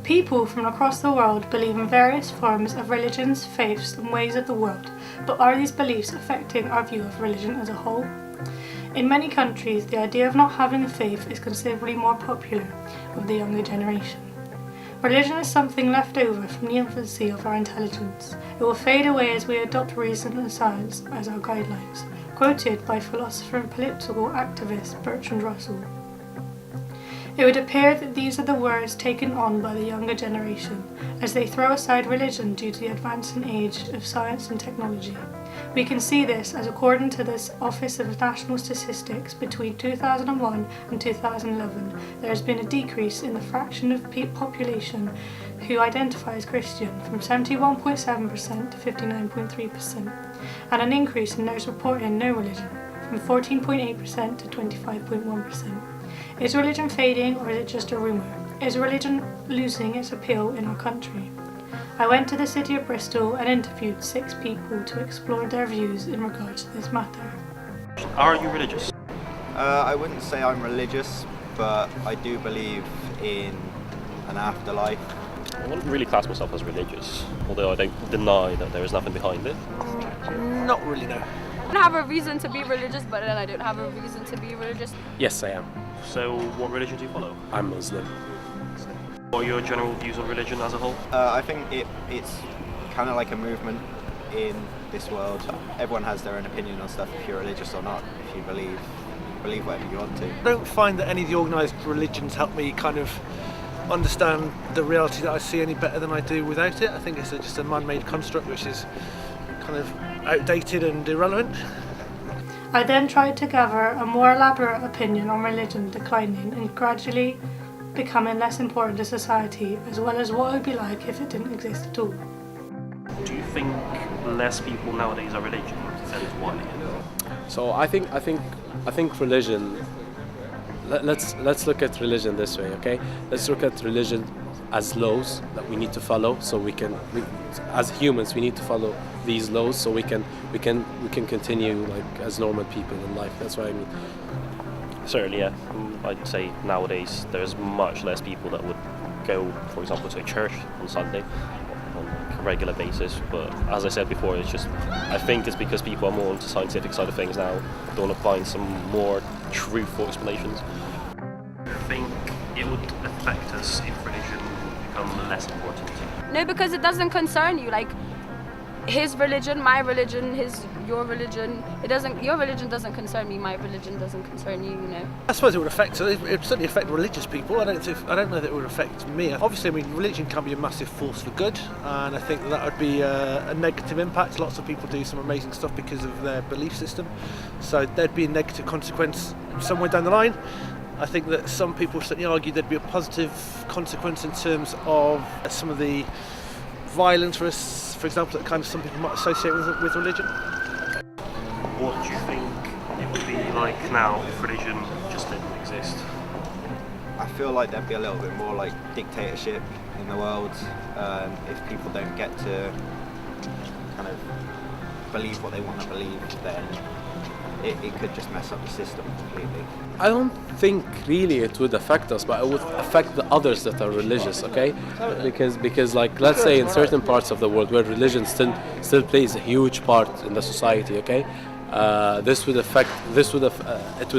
People from across the world believe in various forms of religions, faiths and ways of the world, but are these beliefs affecting our view of religion as a whole? In many countries, the idea of not having a faith is considerably more popular with the younger generation. Religion is something left over from the infancy of our intelligence. It will fade away as we adopt reason and science as our guidelines, quoted by philosopher and political activist Bertrand Russell. It would appear that these are the words taken on by the younger generation, as they throw aside religion due to the advancing age of science and technology. We can see this as, according to the Office of National Statistics, between 2001 and 2011, there has been a decrease in the fraction of population who identify as Christian from 71.7% to 59.3%, and an increase in those reporting no religion from 14.8% to 25.1%. Is religion fading, or is it just a rumour? Is religion losing its appeal in our country? I went to the city of Bristol and interviewed 6 people to explore their views in regards to this matter. Are you religious? I wouldn't say I'm religious, but I do believe in an afterlife. I wouldn't really class myself as religious, although I don't deny that there is nothing behind it. Not really, no. I don't have a reason to be religious, but then I don't have a reason to be religious. Yes, I am. So what religion do you follow? I'm Muslim. What are your general views on religion as a whole? I think it's kind of like a movement in this world. Everyone has their own opinion on stuff, if you're religious or not. If you believe whatever you want to. I don't find that any of the organised religions help me kind of understand the reality that I see any better than I do without it. I think it's just a man-made construct which is kind of outdated and irrelevant. I then tried to gather a more elaborate opinion on religion declining and gradually becoming less important to society, as well as what it would be like if it didn't exist at all. Do you think less people nowadays are religious, and why? So I think religion. Let's look at religion this way, okay? Let's look at religion as laws that we need to follow, so we as humans we need to follow these laws so we can continue like as normal people in life. That's what I mean. Certainly, yeah. I'd say nowadays there's much less people that would go, for example, to a church on Sunday on a regular basis. But as I said before, I think it's because people are more into the scientific side of things now. They want to find some more truthful explanations. I think it would affect us if religion would become less important. No, because it doesn't concern you. Like, his religion, my religion, your religion. Your religion doesn't concern me. My religion doesn't concern you. You know. I suppose it would affect. It would certainly affect religious people. I don't know that it would affect me. Obviously, I mean, religion can be a massive force for good, and I think that would be a negative impact. Lots of people do some amazing stuff because of their belief system, so there'd be a negative consequence somewhere down the line. I think that some people certainly argue there'd be a positive consequence in terms of some of the violence, for example, that kind of some people might associate with religion. What do you think it would be like now if religion just didn't exist? I feel like there'd be a little bit more like dictatorship in the world if people don't get to kind of believe what they want to believe, then it could just mess up the system completely. I don't think really it would affect us, but it would affect the others that are religious, okay? Because like, let's say in certain parts of the world where religion still plays a huge part in the society, okay? It would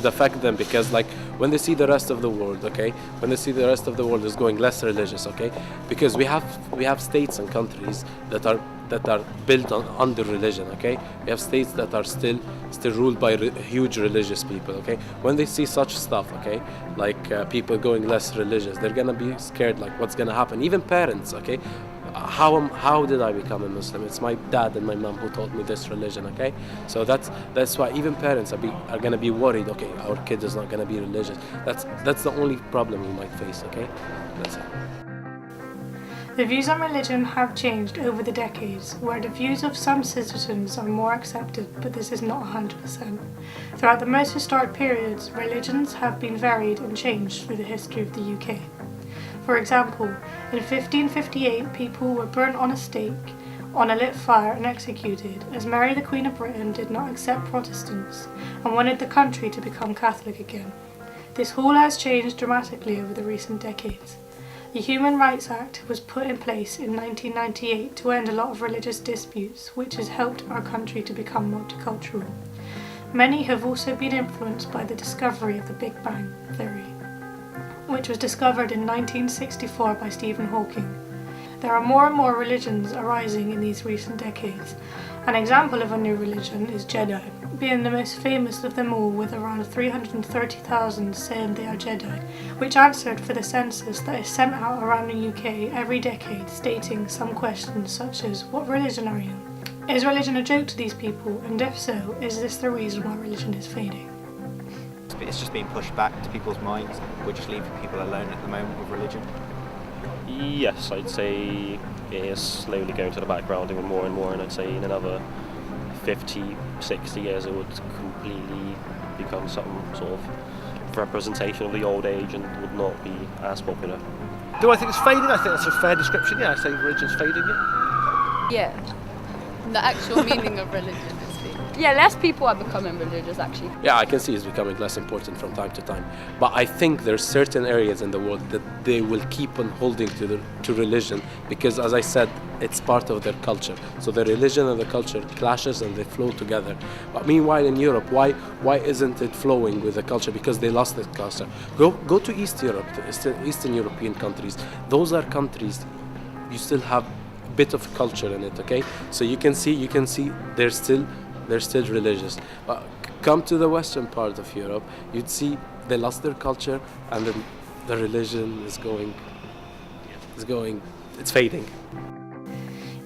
affect them, because like when they see the rest of the world, okay, when they see the rest of the world is going less religious, okay, because we have states and countries that are built under religion, okay. We have states that are still ruled by huge religious people, okay. When they see such stuff, okay, like people going less religious, they're gonna be scared, like what's gonna happen. Even parents, okay. How did I become a Muslim? It's my dad and my mom who taught me this religion, okay? So that's why even parents are gonna be worried, okay, our kid is not gonna be religious. That's the only problem we might face, okay? That's it. The views on religion have changed over the decades, where the views of some citizens are more accepted, but this is not 100%. Throughout the most historic periods, religions have been varied and changed through the history of the UK. For example, in 1558 people were burnt on a stake, on a lit fire and executed, as Mary the Queen of Britain did not accept Protestants and wanted the country to become Catholic again. This all has changed dramatically over the recent decades. The Human Rights Act was put in place in 1998 to end a lot of religious disputes, which has helped our country to become multicultural. Many have also been influenced by the discovery of the Big Bang Theory, which was discovered in 1964 by Stephen Hawking. There are more and more religions arising in these recent decades. An example of a new religion is Jedi, being the most famous of them all, with around 330,000 saying they are Jedi, which answered for the census that is sent out around the UK every decade, stating some questions such as, "What religion are you?" Is religion a joke to these people, and if so, is this the reason why religion is fading? It's just being pushed back to people's minds. We're just leaving people alone at the moment with religion. Yes, I'd say it is slowly going to the background even more and more, and I'd say in another 50, 60 years it would completely become some sort of representation of the old age and would not be as popular. Do I think it's fading? I think that's a fair description. Yeah, I say religion's fading. Yeah. Yeah. The actual meaning of religion is fading. Yeah, less people are becoming religious actually. Yeah, I can see it's becoming less important from time to time. But I think there's certain areas in the world that they will keep on holding to religion because, as I said, it's part of their culture. So the religion and the culture clashes and they flow together. But meanwhile in Europe, why isn't it flowing with the culture? Because they lost that culture. Go to East Europe, to Eastern European countries. Those are countries you still have a bit of culture in it, okay? So you can see they're still religious. But come to the western part of Europe, you'd see they lost their culture and then the religion is it's fading.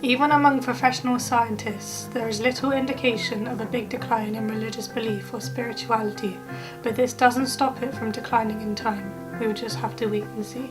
Even among professional scientists, there is little indication of a big decline in religious belief or spirituality, but this doesn't stop it from declining in time. We will just have to wait and see.